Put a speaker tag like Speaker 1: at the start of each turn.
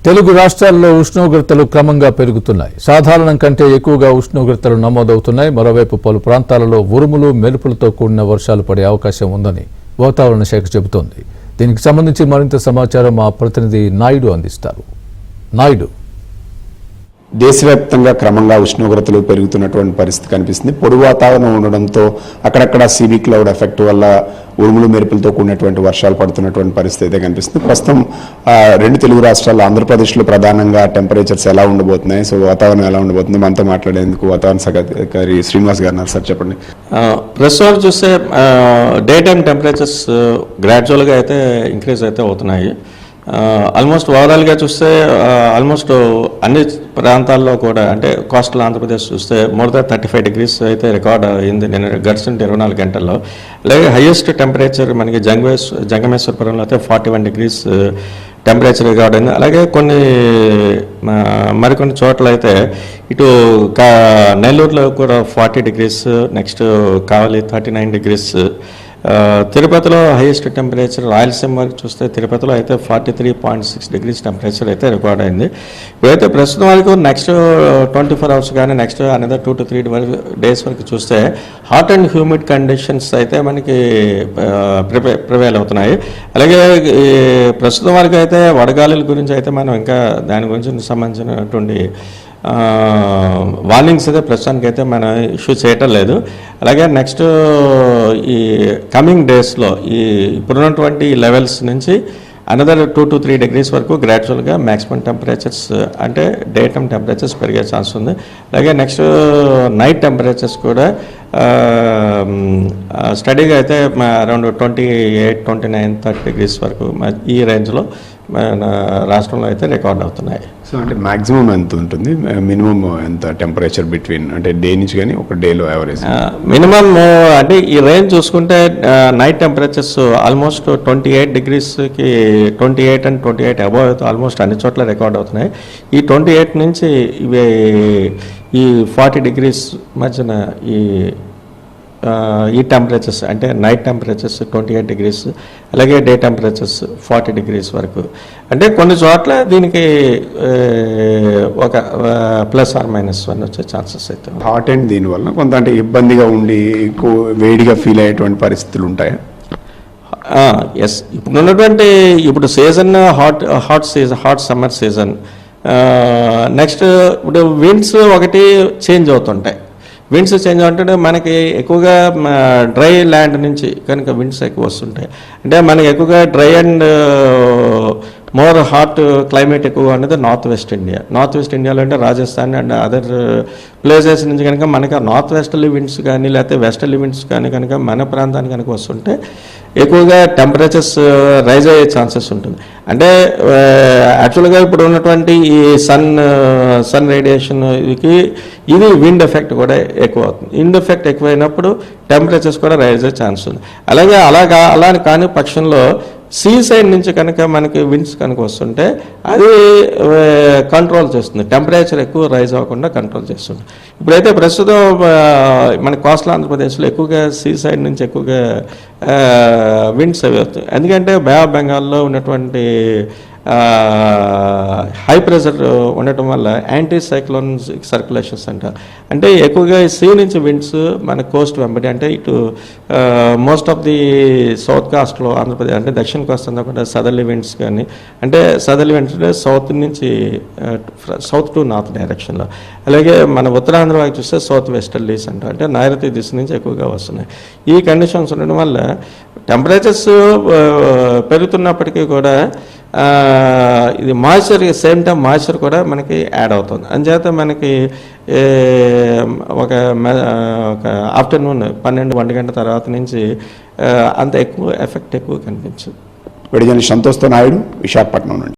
Speaker 1: తెలుగు రాష్ట్రాల్లో ఉష్ణోగ్రతలు క్రమంగా పెరుగుతున్నాయి. సాధారణం కంటే ఎక్కువగా ఉష్ణోగ్రతలు నమోదవుతున్నాయి. మరోవైపు పలు ప్రాంతాలలో ఉరుములు మెరుపులతో కూడిన వర్షాలు పడే అవకాశం ఉందని వాతావరణ శాఖ చెబుతోంది. దీనికి సంబంధించి మరింత సమాచారం మా ప్రతినిధి నాయుడు అందిస్తారు. నాయుడు,
Speaker 2: దేశవ్యాప్తంగా క్రమంగా ఉష్ణోగ్రతలు పెరుగుతున్నటువంటి పరిస్థితి కనిపిస్తుంది. పొడి వాతావరణం ఉండడంతో అక్కడక్కడ సీబీ క్లౌడ్ ఎఫెక్ట్ వల్ల ఉరుములు మెరుపులతో కూడినటువంటి వర్షాలు పడుతున్నటువంటి పరిస్థితి అయితే కనిపిస్తుంది. ప్రస్తుతం రెండు తెలుగు రాష్ట్రాల్లో ఆంధ్రప్రదేశ్లో ప్రధానంగా టెంపరేచర్స్ ఎలా ఉండబోతున్నాయి, సో వాతావరణం ఎలా ఉండబోతుంది, మనతో మాట్లాడేందుకు వాతావరణ శాఖ అధికారి శ్రీనివాస్ గారు ఉన్నారు. సార్ చెప్పండి.
Speaker 3: ప్రస్తుతం చూస్తే డే టైమ్ టెంపరేచర్స్ గ్రాడ్యువల్గా అయితే ఇంక్రీజ్ అయితే అవుతున్నాయి. ఆల్మోస్ట్ ఓవరాల్గా చూస్తే ఆల్మోస్ట్ అన్ని ప్రాంతాల్లో కూడా అంటే కోస్టల్ ఆంధ్రప్రదేశ్ చూస్తే మోర్ దాన్ 35 degrees అయితే రికార్డ్ అయింది నేను గడిచిన 24 గంటల్లో. అలాగే హైయెస్ట్ టెంపరేచర్ మనకి జంగమేశ్వరపురంలో అయితే 41 degrees టెంపరేచర్ రికార్డ్ అయింది. అలాగే మరికొన్ని చోట్ల అయితే ఇటు నెల్లూరులో కూడా 40 degrees, నెక్స్ట్ కావలి 39 degrees, తిరుపతిలో హైయెస్ట్ టెంపరేచర్, రాయలసీమ వరకు చూస్తే తిరుపతిలో అయితే 43.6 degrees టెంపరేచర్ అయితే రికార్డ్ అయింది. ఇప్పుడైతే ప్రస్తుతం వరకు నెక్స్ట్ 24 hours కానీ నెక్స్ట్ అనేది 2 to 3 days వరకు చూస్తే హాట్ అండ్ హ్యూమిడ్ కండిషన్స్ అయితే మనకి ప్రివేల్ అవుతున్నాయి. అలాగే ప్రస్తుతం వరకు అయితే వడగాలుల గురించి అయితే మనం ఇంకా దాని గురించి సంబంధించినటువంటి వార్నింగ్స్ అయితే ప్రస్తుతానికి అయితే మనం ఇష్యూ చేయటం లేదు. అలాగే నెక్స్ట్ ఈ కమింగ్ డేస్లో ఇప్పుడున్నటువంటి లెవెల్స్ నుంచి అనదర్ 2 to 3 degrees వరకు గ్రాడ్యువల్గా మ్యాక్సిమం టెంపరేచర్స్ అంటే డే టైమ్ టెంపరేచర్స్ పెరిగే ఛాన్స్ ఉంది. అలాగే నెక్స్ట్ నైట్ టెంపరేచర్స్ కూడా స్టడీగా అయితే అరౌండ్ 28, 29, 30 degrees వరకు ఈ రేంజ్లో మన రాష్ట్రంలో అయితే రికార్డ్ అవుతున్నాయి.
Speaker 2: సో అంటే మాక్సిమం ఎంత ఉంటుంది, మినిమం ఎంత టెంపరేచర్ బిట్వీన్ అంటే డే నుంచి కానీ ఒక డేలో యావరేజ్?
Speaker 3: మినిమం అంటే ఈ రేంజ్ చూసుకుంటే night temperatures almost 28 degreesకి 28 and 28 above అయితే ఆల్మోస్ట్ అన్ని చోట్ల రికార్డ్ అవుతున్నాయి. ఈ 28 నుంచి ఇవి ఈ 40 degrees మధ్యన ఈ టెంపరేచర్స్ అంటే నైట్ టెంపరేచర్స్ 28 degrees, అలాగే డే టెంపరేచర్స్ 40 degrees వరకు. అంటే కొన్ని చోట్ల దీనికి ఒక +or-1 వచ్చే ఛాన్సెస్ అయితే
Speaker 2: హాట్ అండ్ దీనివల్ల కొంత అంటే ఇబ్బందిగా ఉండి ఎక్కువ వేడిగా ఫీల్ అయ్యేటువంటి పరిస్థితులు ఉంటాయా?
Speaker 3: ఎస్, ఇప్పుడు season hot summer season. Next ఇప్పుడు విండ్స్ ఒకటి చేంజ్ అవుతుంటాయి. విండ్స్ చేంజ్ అవుతుంటే మనకి ఎక్కువగా డ్రై ల్యాండ్ నుంచి కనుక విండ్స్ ఎక్కువ వస్తుంటాయి. అంటే మనకి ఎక్కువగా dry and more hot climate ఎక్కువ అనేది నార్త్ వెస్ట్ ఇండియాలో అంటే రాజస్థాన్ అండ్ అదర్ ప్లేసెస్ నుంచి కనుక మనకి నార్త్ వెస్టర్లీ విండ్స్ కానీ లేకపోతే వెస్టర్లీ విండ్స్ కానీ కనుక మన ప్రాంతానికి కనుక వస్తుంటే ఎక్కువగా టెంపరేచర్స్ రైజ్ అయ్యే ఛాన్సెస్ ఉంటుంది. అంటే యాక్చువల్గా ఇప్పుడు ఉన్నటువంటి ఈ సన్ రేడియేషన్కి ఇది విండ్ ఎఫెక్ట్ కూడా ఎక్కువ అవుతుంది. విండ్ ఎఫెక్ట్ ఎక్కువైనప్పుడు టెంపరేచర్స్ కూడా రైజ్ అయ్యే ఛాన్స్ ఉంది. అలా కాని పక్షంలో సీ సైడ్ నుంచి కనుక మనకి విండ్స్ కనుక వస్తుంటే అది కంట్రోల్ చేస్తుంది, టెంపరేచర్ ఎక్కువ రైజ్ అవ్వకుండా కంట్రోల్ చేస్తుంది. ఇప్పుడైతే ప్రస్తుతం మన కోస్టల్ ఆంధ్రప్రదేశ్లో ఎక్కువగా సీ సైడ్ నుంచి ఎక్కువగా విండ్స్ అవి వస్తాయి. ఎందుకంటే బే ఆఫ్ బెంగాల్లో ఉన్నటువంటి హై ప్రెషర్ ఉండటం వల్ల యాంటీ సైక్లోన్ సర్క్యులేషన్స్ అంటారు. అంటే ఎక్కువగా సీ నుంచి విండ్స్ మన కోస్ట్ వెంబడి అంటే ఇటు మోస్ట్ ఆఫ్ ది సౌత్ కాస్ట్లో ఆంధ్రప్రదేశ్ అంటే దక్షిణ కోస్ట్ అంతా కూడా సదర్లీ విండ్స్ కానీ అంటే సదర్లీ విండ్స్ అంటే సౌత్ టు నార్త్ డైరెక్షన్లో. అలాగే మన ఉత్తరాంధ్ర వైపు చూస్తే సౌత్ వెస్టర్లీస్ అంటారు, అంటే నైరుతి దిశ నుంచి ఎక్కువగా వస్తున్నాయి. ఈ కండిషన్స్ ఉండడం వల్ల టెంపరేచర్స్ పెరుగుతున్నప్పటికీ కూడా ఇది మాయిశ్చర్ సేమ్ టైం మాయిశ్చర్ కూడా మనకి యాడ్ అవుతుంది. అందుచేత మనకి ఒక ఆఫ్టర్నూన్ 12-1 గంట తర్వాత నుంచి అంత ఎక్కువ ఎఫెక్ట్ ఎక్కువ కనిపించదు.
Speaker 2: సంతోష్ నాయుడు, విశాఖపట్నం నుండి.